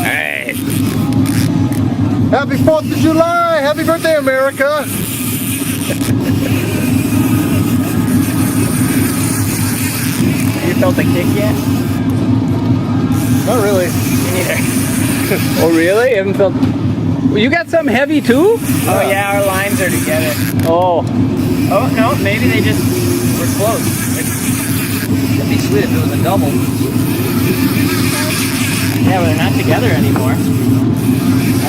Hey. Happy 4th of July! Happy birthday, America! You felt the kick yet? Not really. Me neither. Oh really? You haven't felt... You got something heavy too? Oh yeah, our lines are together. Oh. Oh no, maybe they just were close. It'd be sweet if it was a double. Yeah, but they're not together anymore. I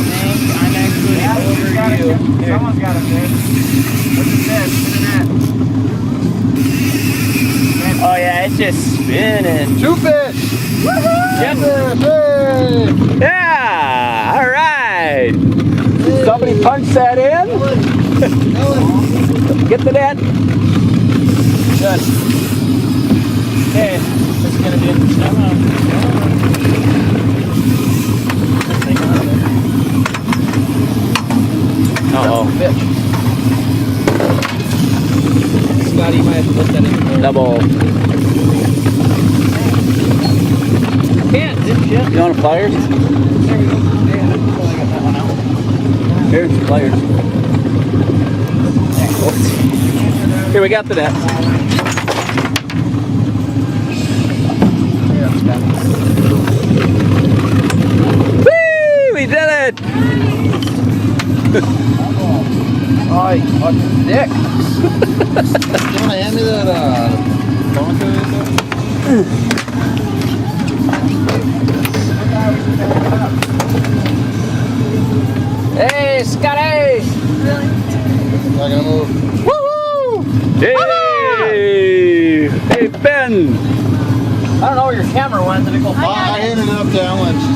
think I'm actually over you. Here. Someone's got a fish. What's this? Oh yeah, it's just spinning. 2 fish! Woohoo! Yep. Hey! Yeah! Alright! Somebody punch that in. Get the net. Good. Okay, this is gonna be interesting. Uh-oh. Fish. Scotty might have to put that in. Double. Can't, dipshit. You want pliers? There we go. Yeah, I got that one out. Here's the pliers. Here, we got the net. Whee! We did it! Oh, you fucking dick. You wanna hand me that, Hey, Scotty! Not gonna move. Woohoo! Hey! Hey, Ben! I don't know where your camera went. Did it go I handed it up to Ellen. She's got